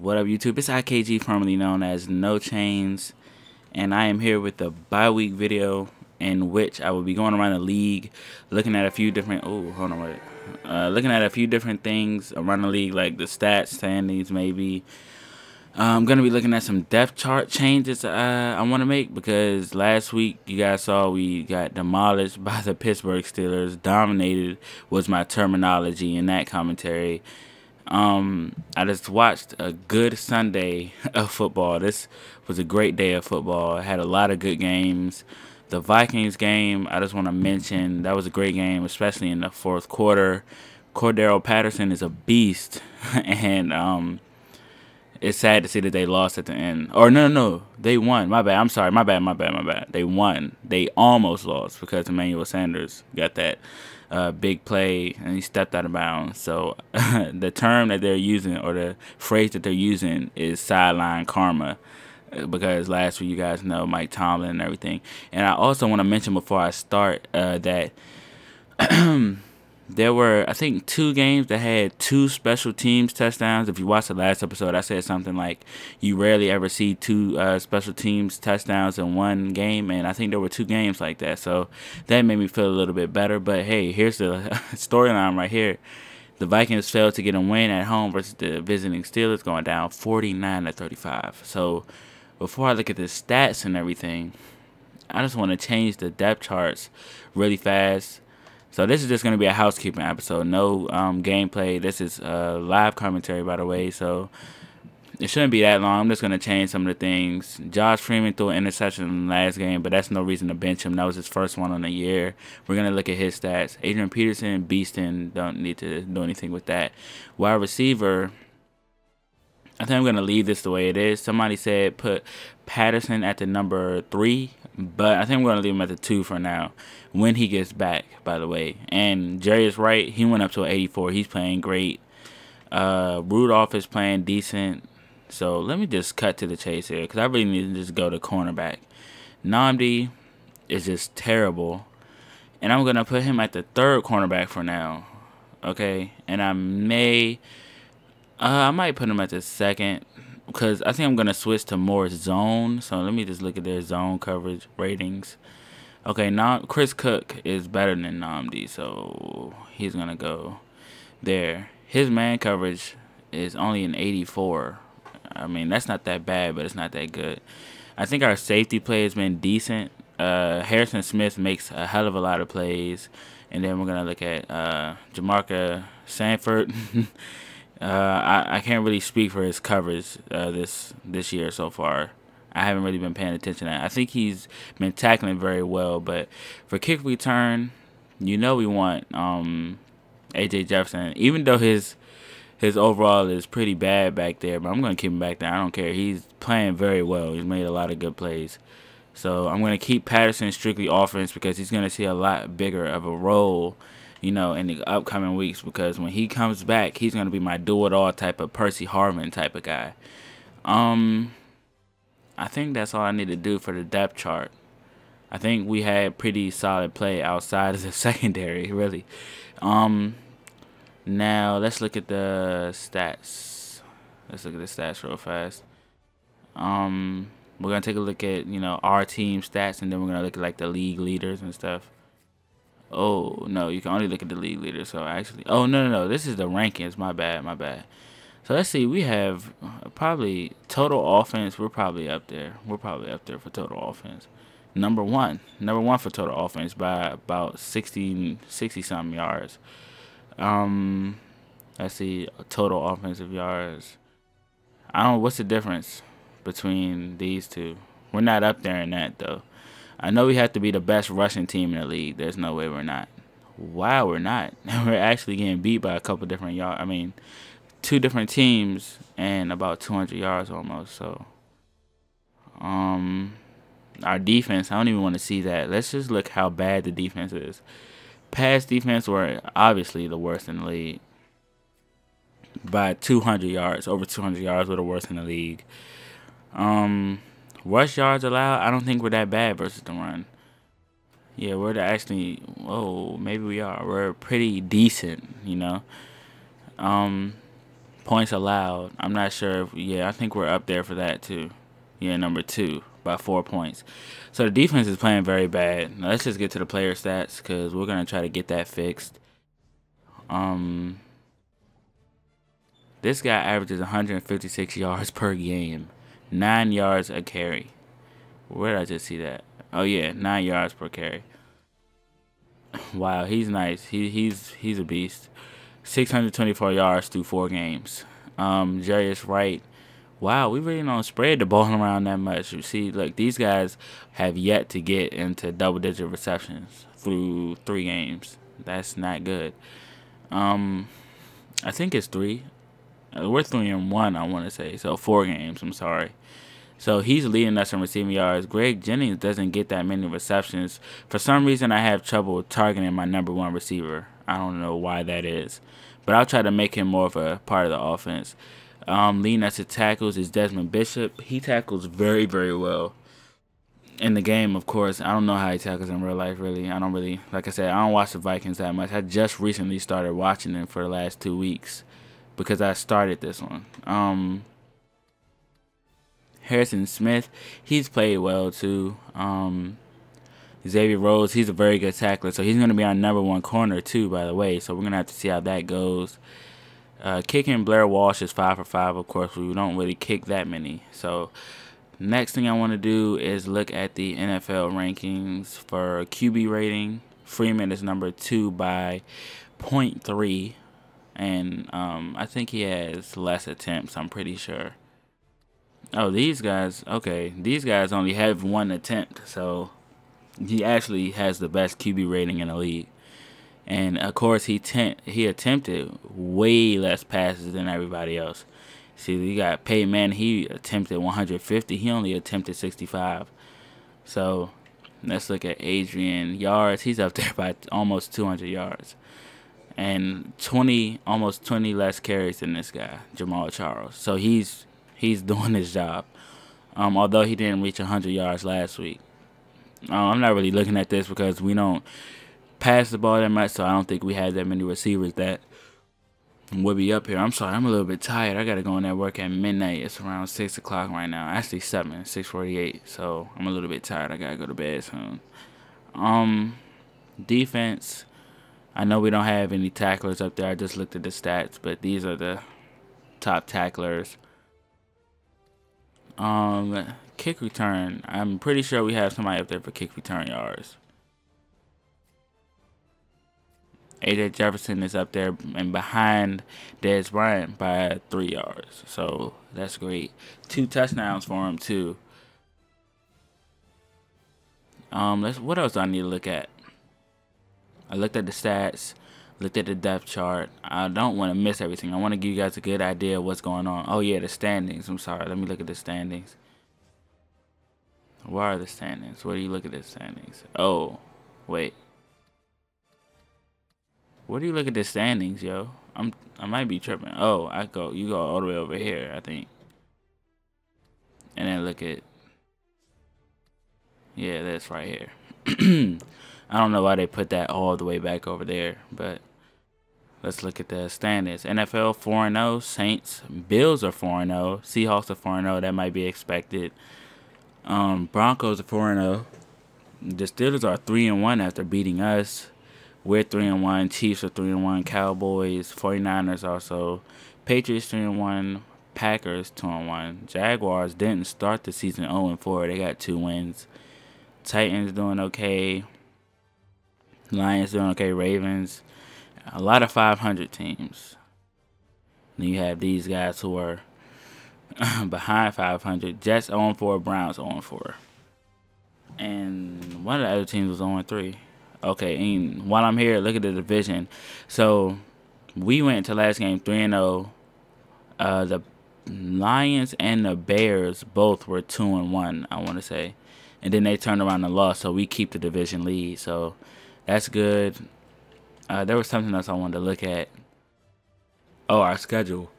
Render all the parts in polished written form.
What up, YouTube? It's IKG, formerly known as No Chains, and I am here with the bye-week video in which I will be going around the league, looking at a few different. Oh, hold on, wait. Looking at a few different things around the league, like the stats, standings, maybe. I'm gonna be looking at some depth chart changes I want to make, because last week you guys saw we got demolished by the Pittsburgh Steelers. Dominated was my terminology in that commentary. I just watched a good Sunday of football. This was a great day of football. It had a lot of good games. The Vikings game, I just want to mention, that was a great game, especially in the fourth quarter. Cordero Patterson is a beast, and it's sad to see that they lost at the end. Or no, they won. My bad. I'm sorry. My bad. They won. They almost lost because Emmanuel Sanders got that big play and he stepped out of bounds. So the term that they're using, or the phrase that they're using, is sideline karma, because last week you guys know Mike Tomlin and everything. And I also want to mention before I start that there were, I think, 2 games that had 2 special teams touchdowns. If you watched the last episode, I said something like you rarely ever see 2 special teams touchdowns in one game, and I think there were 2 games like that. So that made me feel a little bit better. But hey, here's the storyline right here. The Vikings failed to get a win at home versus the visiting Steelers, going down 49-35. So before I look at the stats and everything, I just want to change the depth charts really fast. So this is just going to be a housekeeping episode. No gameplay. This is live commentary, by the way. So it shouldn't be that long. I'm just going to change some of the things. Josh Freeman threw an interception in the last game, but that's no reason to bench him. That was his first one on the year. We're going to look at his stats. Adrian Peterson, beastin'. Don't need to do anything with that. Wide receiver, I think I'm going to leave this the way it is. Somebody said put Patterson at the number 3, but I think I'm going to leave him at the 2 for now, when he gets back, by the way. And Jerry is right. He went up to an 84. He's playing great. Rudolph is playing decent. So let me just cut to the chase here, because I really need to just go to cornerback. Nnamdi is just terrible, and I'm going to put him at the 3rd cornerback for now. Okay? And I might put him at the 2nd, because I think I'm going to switch to more zone. So let me just look at their zone coverage ratings. Okay, now Chris Cook is better than Nnamdi, so he's going to go there. His man coverage is only an 84. I mean, that's not that bad, but it's not that good. I think our safety play has been decent. Harrison Smith makes a hell of a lot of plays. And then we're going to look at Jamarca Sanford. I can't really speak for his coverage this year so far. I haven't really been paying attention to that. I think he's been tackling very well, but for kick return, we want A.J. Jefferson, even though his overall is pretty bad back there, but I'm going to keep him back there. I don't care. He's playing very well. He's made a lot of good plays. So I'm going to keep Patterson strictly offense, because he's going to see a lot bigger of a role, in the upcoming weeks, because when he comes back, he's going to be my do-it-all type of Percy Harvin type of guy. I think that's all I need to do for the depth chart. I think we had pretty solid play outside of the secondary, really. Now let's look at the stats. Let's look at the stats real fast. We're gonna take a look at our team stats, and then we're gonna look at like the league leaders and stuff. Oh no, you can only look at the league leaders. So actually, oh no, this is the rankings. My bad. So let's see. We have probably total offense. We're probably up there. We're probably up there for total offense. Number one for total offense by about 60 something yards. Let's see, total offensive yards. I don't know what's the difference between these two. We're not up there in that though. I know we have to be the best rushing team in the league. There's no way we're not. Wow, we're not. We're actually getting beat by a couple different yards. I mean, 2 different teams and about 200 yards almost. So, our defense, I don't even want to see that. Let's just look how bad the defense is. Pass defense were obviously the worst in the league by 200 yards. Over 200 yards were the worst in the league. Rush yards allowed, I don't think we're that bad versus the run. Yeah, we're actually, maybe we are. We're pretty decent, Points allowed. I'm not sure. Yeah, I think we're up there for that too. Yeah, number 2 by 4 points. So the defense is playing very bad. Now let's just get to the player stats because we're gonna try to get that fixed. This guy averages 156 yards per game, 9 yards a carry. Where did I just see that? Oh yeah, 9 yards per carry. Wow, he's nice. He's a beast. 624 yards through 4 games. Jarius Wright. Wow, we really don't spread the ball around that much. You see, look, these guys have yet to get into double-digit receptions through 3 games. That's not good. I think it's 3. We're 3-1, I want to say. So 4 games. I'm sorry. So he's leading us in receiving yards. Greg Jennings doesn't get that many receptions. For some reason, I have trouble targeting my number 1 receiver. I don't know why that is, but I'll try to make him more of a part of the offense. Leading us to tackles is Desmond Bishop. He tackles very, very well. In the game, of course, I don't know how he tackles in real life, really. I don't really, like I said, I don't watch the Vikings that much. I just recently started watching them for the last 2 weeks because I started this one. Harrison Smith, he's played well too. Xavier Rhodes, he's a very good tackler, so he's going to be our number 1 corner too, by the way. So we're going to have to see how that goes. Kicking, Blair Walsh is 5 for 5. Of course, we don't really kick that many. So next thing I want to do is look at the NFL rankings for QB rating. Freeman is number 2 by 0.3, and I think he has less attempts, I'm pretty sure. Oh, these guys, okay, these guys only have 1 attempt, so he actually has the best QB rating in the league. And of course, he attempted way less passes than everybody else. See, you got Peyton Manning, he attempted 150, he only attempted 65. So let's look at Adrian yards. He's up there by almost 200 yards. And almost 20 less carries than this guy, Jamal Charles. So he's doing his job. Although he didn't reach 100 yards last week. I'm not really looking at this because we don't pass the ball that much, so I don't think we have that many receivers that would be up here. I'm sorry, I'm a little bit tired. I got to go in that work at midnight. It's around 6 o'clock right now. Actually 6:48, so I'm a little bit tired. I got to go to bed soon. Defense, I know we don't have any tacklers up there. I just looked at the stats, but these are the top tacklers. Kick return, I'm pretty sure we have somebody up there for kick return yards. AJ Jefferson is up there and behind Dez Bryant by 3 yards. So that's great. 2 touchdowns for him too. What else do I need to look at? I looked at the stats, looked at the depth chart. I don't want to miss everything. I want to give you guys a good idea of what's going on. Oh yeah, the standings. I'm sorry. Let me look at the standings. Where are the standings? Where do you look at the standings? Oh, wait. Where do you look at the standings, yo? I might be tripping. Oh, you go all the way over here, I think. And then look at, yeah, that's right here. I don't know why they put that all the way back over there, but let's look at the standings. NFL 4-0, Saints, Bills are 4-0, Seahawks are 4-0. That might be expected. Broncos are 4-0. The Steelers are 3-1 after beating us. We're 3-1. Chiefs are 3-1. Cowboys, 49ers also. Patriots 3-1. Packers 2-1. Jaguars didn't start the season 0-4. They got 2 wins. Titans doing okay. Lions doing okay. Ravens. A lot of 500 teams. Then you have these guys who are behind 500. Jets 0-4. Browns 0-4. And one of the other teams was 0-3. Okay, and while I'm here, look at the division. So we went to last game 3-0. The Lions and the Bears both were 2-1, I want to say. And then they turned around and lost, so we keep the division lead. So that's good. There was something else I wanted to look at. Oh, our schedule.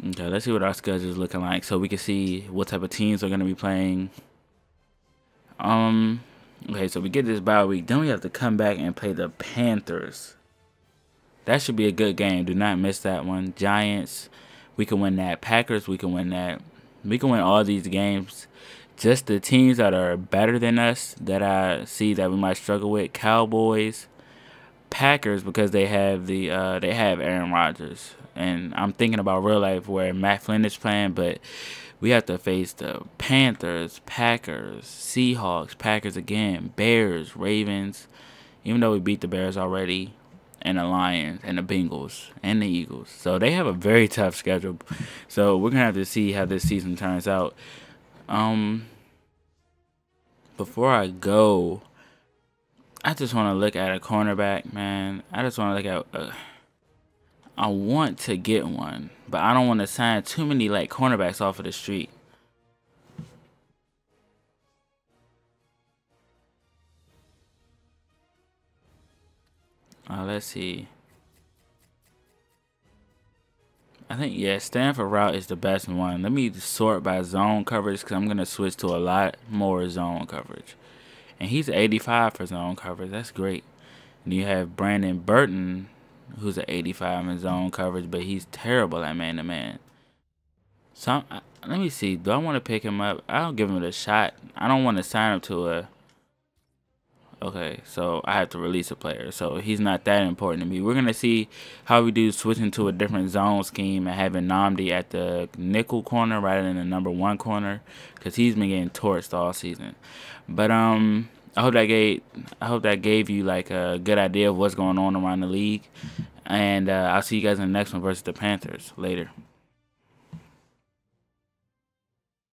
Okay, let's see what our schedule is looking like so we can see what type of teams are going to be playing. Okay, so we get this bye week. Then we have to come back and play the Panthers. That should be a good game. Do not miss that one. Giants, we can win that. Packers, we can win that. We can win all these games. Just the teams that are better than us that I see that we might struggle with. Cowboys, Packers, because they have Aaron Rodgers, and I'm thinking about real life where Matt Flynn is playing, but we have to face the Panthers, Packers, Seahawks, Packers again, Bears, Ravens. Even though we beat the Bears already, and the Lions, and the Bengals, and the Eagles, so they have a very tough schedule. So we're gonna have to see how this season turns out. Um, Before I go, I just want to look at a cornerback, man. I just want to look at. I want to get one, but I don't want to sign too many like cornerbacks off of the street. Let's see. I think, yeah, Stanford route is the best one. Let me sort by zone coverage because I'm gonna switch to a lot more zone coverage. And he's 85 for zone coverage. That's great. And you have Brandon Burton, who's an 85 in zone coverage, but he's terrible at man-to-man. So let me see. Do I want to pick him up? I'll give him a shot. I don't want to sign him to a. Okay, so I have to release a player. So he's not that important to me. We're gonna see how we do switching to a different zone scheme and having Namdi at the nickel corner rather than the number one corner, because he's been getting torched all season. But I hope that gave you like a good idea of what's going on around the league. And I'll see you guys in the next one versus the Panthers later.